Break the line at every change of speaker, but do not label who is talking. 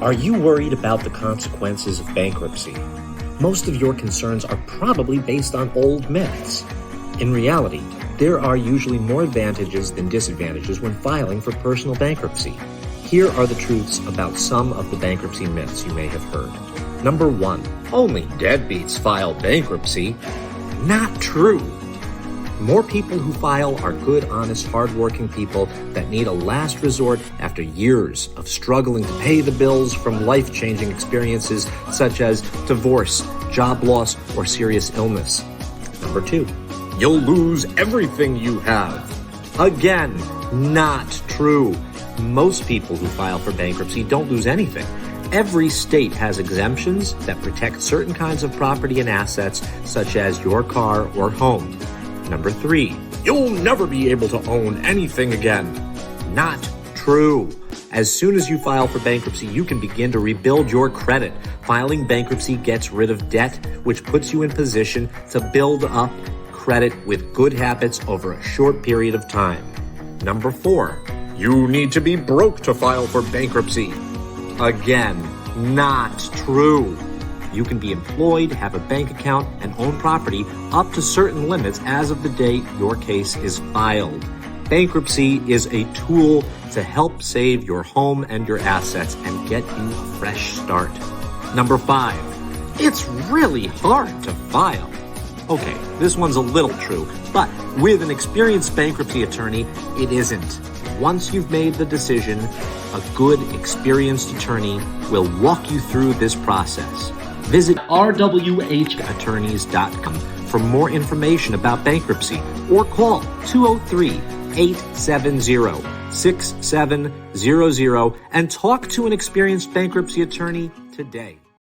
Are you worried about the consequences of bankruptcy? Most of your concerns are probably based on old myths. In reality, there are usually more advantages than disadvantages when filing for personal bankruptcy. Here are the truths about some of the bankruptcy myths you may have heard. Number 1, only deadbeats file bankruptcy. Not true. More people who file are good, honest, hardworking people that need a last resort after years of struggling to pay the bills from life-changing experiences such as divorce, job loss, or serious illness. Number 2, you'll lose everything you have. Again, not true. Most people who file for bankruptcy don't lose anything. Every state has exemptions that protect certain kinds of property and assets, such as your car or home. Number 3, you'll never be able to own anything again. Not true. As soon as you file for bankruptcy, you can begin to rebuild your credit. Filing bankruptcy gets rid of debt, which puts you in position to build up credit with good habits over a short period of time. Number 4, you need to be broke to file for bankruptcy. Again, not true. You can be employed, have a bank account, and own property up to certain limits as of the date your case is filed. Bankruptcy is a tool to help save your home and your assets and get you a fresh start. Number 5, it's really hard to file. Okay, this one's a little true, but with an experienced bankruptcy attorney, it isn't. Once you've made the decision, a good, experienced attorney will walk you through this process. Visit rwhattorneys.com for more information about bankruptcy or call 203-870-6700 and talk to an experienced bankruptcy attorney today.